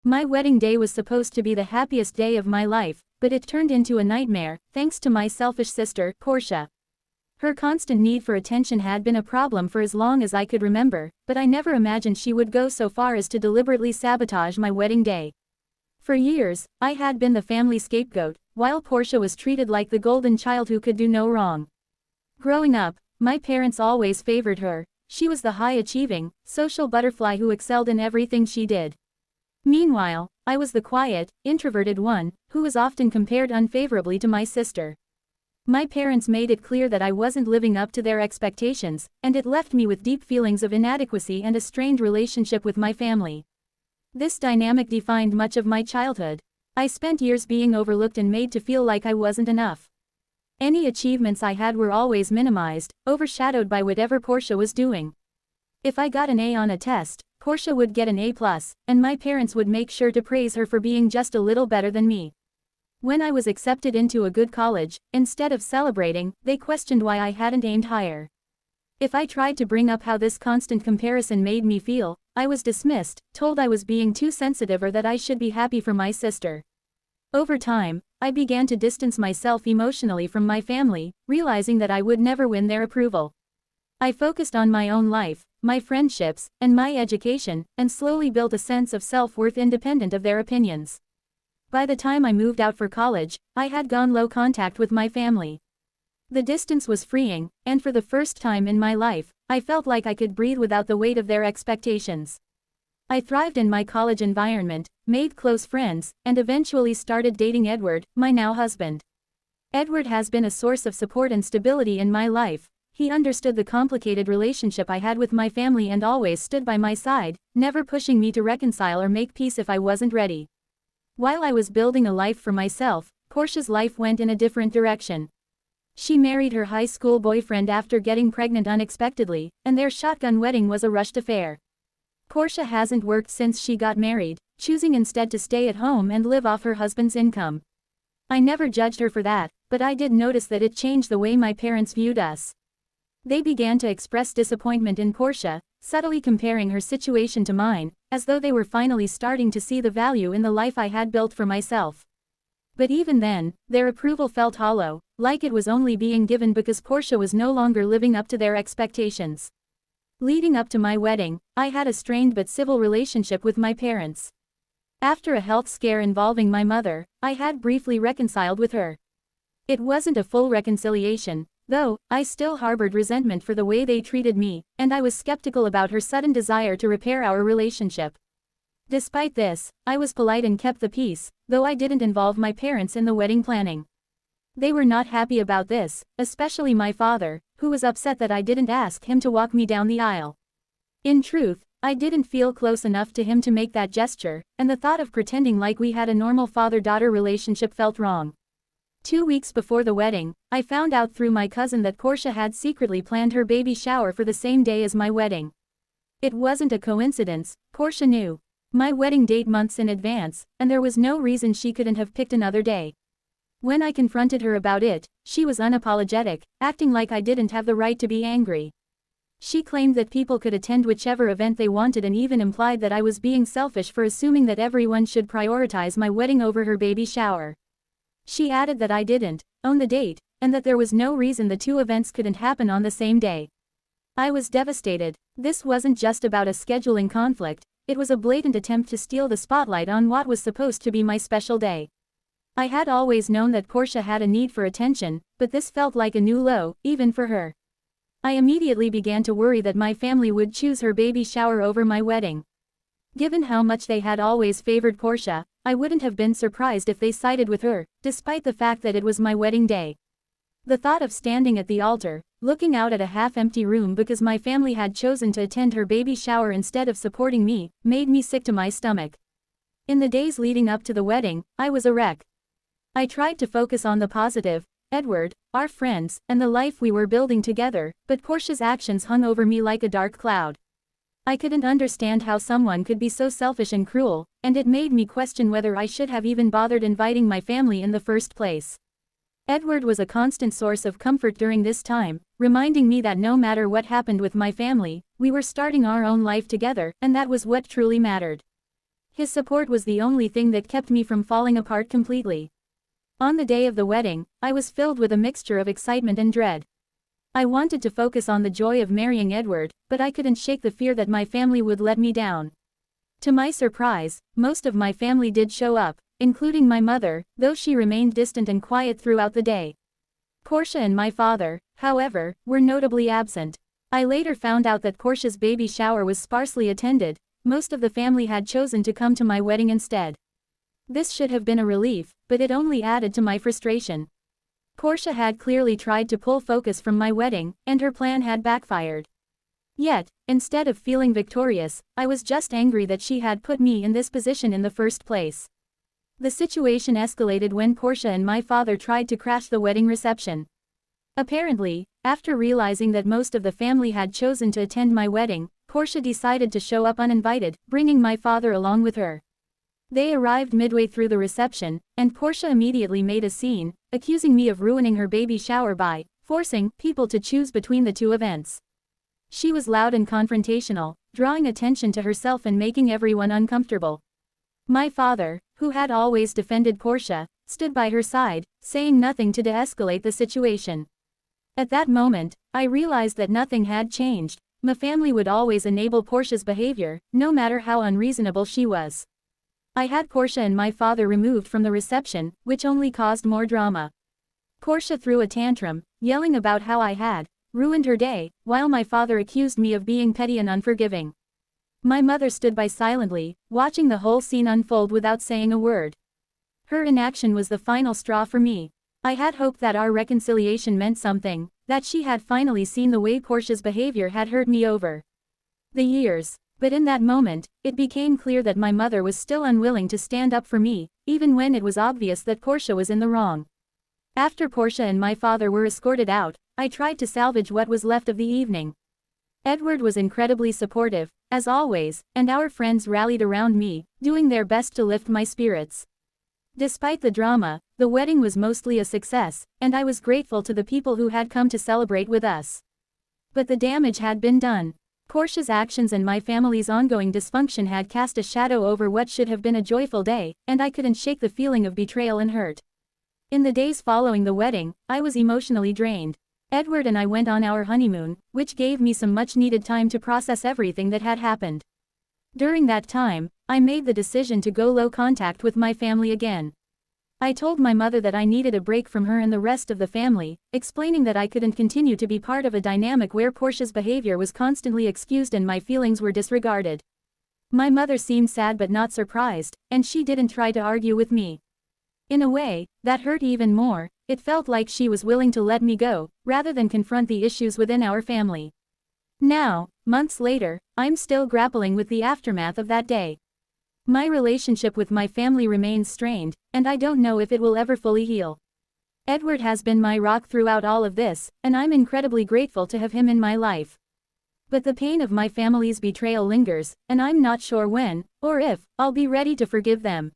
My wedding day was supposed to be the happiest day of my life, but it turned into a nightmare, thanks to my selfish sister, Portia. Her constant need for attention had been a problem for as long as I could remember, but I never imagined she would go so far as to deliberately sabotage my wedding day. For years, I had been the family scapegoat, while Portia was treated like the golden child who could do no wrong. Growing up, my parents always favored her. She was the high-achieving, social butterfly who excelled in everything she did. Meanwhile, I was the quiet, introverted one, who was often compared unfavorably to my sister. My parents made it clear that I wasn't living up to their expectations, and it left me with deep feelings of inadequacy and a strained relationship with my family. This dynamic defined much of my childhood. I spent years being overlooked and made to feel like I wasn't enough. Any achievements I had were always minimized, overshadowed by whatever Portia was doing. If I got an A on a test, Portia would get an A+, and my parents would make sure to praise her for being just a little better than me. When I was accepted into a good college, instead of celebrating, they questioned why I hadn't aimed higher. If I tried to bring up how this constant comparison made me feel, I was dismissed, told I was being too sensitive or that I should be happy for my sister. Over time, I began to distance myself emotionally from my family, realizing that I would never win their approval. I focused on my own life, my friendships, and my education, and slowly built a sense of self-worth independent of their opinions. By the time I moved out for college, I had gone low contact with my family. The distance was freeing, and for the first time in my life, I felt like I could breathe without the weight of their expectations. I thrived in my college environment, made close friends, and eventually started dating Edward, my now husband. Edward has been a source of support and stability in my life. He understood the complicated relationship I had with my family and always stood by my side, never pushing me to reconcile or make peace if I wasn't ready. While I was building a life for myself, Portia's life went in a different direction. She married her high school boyfriend after getting pregnant unexpectedly, and their shotgun wedding was a rushed affair. Portia hasn't worked since she got married, choosing instead to stay at home and live off her husband's income. I never judged her for that, but I did notice that it changed the way my parents viewed us. They began to express disappointment in Portia, subtly comparing her situation to mine, as though they were finally starting to see the value in the life I had built for myself. But even then, their approval felt hollow, like it was only being given because Portia was no longer living up to their expectations. Leading up to my wedding, I had a strained but civil relationship with my parents. After a health scare involving my mother, I had briefly reconciled with her. It wasn't a full reconciliation, though. I still harbored resentment for the way they treated me, and I was skeptical about her sudden desire to repair our relationship. Despite this, I was polite and kept the peace, though I didn't involve my parents in the wedding planning. They were not happy about this, especially my father, who was upset that I didn't ask him to walk me down the aisle. In truth, I didn't feel close enough to him to make that gesture, and the thought of pretending like we had a normal father-daughter relationship felt wrong. 2 weeks before the wedding, I found out through my cousin that Portia had secretly planned her baby shower for the same day as my wedding. It wasn't a coincidence. Portia knew my wedding date months in advance, and there was no reason she couldn't have picked another day. When I confronted her about it, she was unapologetic, acting like I didn't have the right to be angry. She claimed that people could attend whichever event they wanted and even implied that I was being selfish for assuming that everyone should prioritize my wedding over her baby shower. She added that I didn't own the date, and that there was no reason the two events couldn't happen on the same day. I was devastated. This wasn't just about a scheduling conflict, it was a blatant attempt to steal the spotlight on what was supposed to be my special day. I had always known that Portia had a need for attention, but this felt like a new low, even for her. I immediately began to worry that my family would choose her baby shower over my wedding. Given how much they had always favored Portia, I wouldn't have been surprised if they sided with her, despite the fact that it was my wedding day. The thought of standing at the altar, looking out at a half-empty room because my family had chosen to attend her baby shower instead of supporting me, made me sick to my stomach. In the days leading up to the wedding, I was a wreck. I tried to focus on the positive, Edward, our friends, and the life we were building together, but Portia's actions hung over me like a dark cloud. I couldn't understand how someone could be so selfish and cruel, and it made me question whether I should have even bothered inviting my family in the first place. Edward was a constant source of comfort during this time, reminding me that no matter what happened with my family, we were starting our own life together, and that was what truly mattered. His support was the only thing that kept me from falling apart completely. On the day of the wedding, I was filled with a mixture of excitement and dread. I wanted to focus on the joy of marrying Edward, but I couldn't shake the fear that my family would let me down. To my surprise, most of my family did show up, including my mother, though she remained distant and quiet throughout the day. Portia and my father, however, were notably absent. I later found out that Portia's baby shower was sparsely attended. Most of the family had chosen to come to my wedding instead. This should have been a relief, but it only added to my frustration. Portia had clearly tried to pull focus from my wedding, and her plan had backfired. Yet, instead of feeling victorious, I was just angry that she had put me in this position in the first place. The situation escalated when Portia and my father tried to crash the wedding reception. Apparently, after realizing that most of the family had chosen to attend my wedding, Portia decided to show up uninvited, bringing my father along with her. They arrived midway through the reception, and Portia immediately made a scene, accusing me of ruining her baby shower by forcing people to choose between the two events. She was loud and confrontational, drawing attention to herself and making everyone uncomfortable. My father, who had always defended Portia, stood by her side, saying nothing to de-escalate the situation. At that moment, I realized that nothing had changed. My family would always enable Portia's behavior, no matter how unreasonable she was. I had Portia and my father removed from the reception, which only caused more drama. Portia threw a tantrum, yelling about how I had ruined her day, while my father accused me of being petty and unforgiving. My mother stood by silently, watching the whole scene unfold without saying a word. Her inaction was the final straw for me. I had hoped that our reconciliation meant something, that she had finally seen the way Portia's behavior had hurt me over the years. But in that moment, it became clear that my mother was still unwilling to stand up for me, even when it was obvious that Portia was in the wrong. After Portia and my father were escorted out, I tried to salvage what was left of the evening. Edward was incredibly supportive, as always, and our friends rallied around me, doing their best to lift my spirits. Despite the drama, the wedding was mostly a success, and I was grateful to the people who had come to celebrate with us. But the damage had been done. Portia's actions and my family's ongoing dysfunction had cast a shadow over what should have been a joyful day, and I couldn't shake the feeling of betrayal and hurt. In the days following the wedding, I was emotionally drained. Edward and I went on our honeymoon, which gave me some much-needed time to process everything that had happened. During that time, I made the decision to go low contact with my family again. I told my mother that I needed a break from her and the rest of the family, explaining that I couldn't continue to be part of a dynamic where Portia's behavior was constantly excused and my feelings were disregarded. My mother seemed sad but not surprised, and she didn't try to argue with me. In a way, that hurt even more. It felt like she was willing to let me go, rather than confront the issues within our family. Now, months later, I'm still grappling with the aftermath of that day. My relationship with my family remains strained, and I don't know if it will ever fully heal. Edward has been my rock throughout all of this, and I'm incredibly grateful to have him in my life. But the pain of my family's betrayal lingers, and I'm not sure when, or if, I'll be ready to forgive them.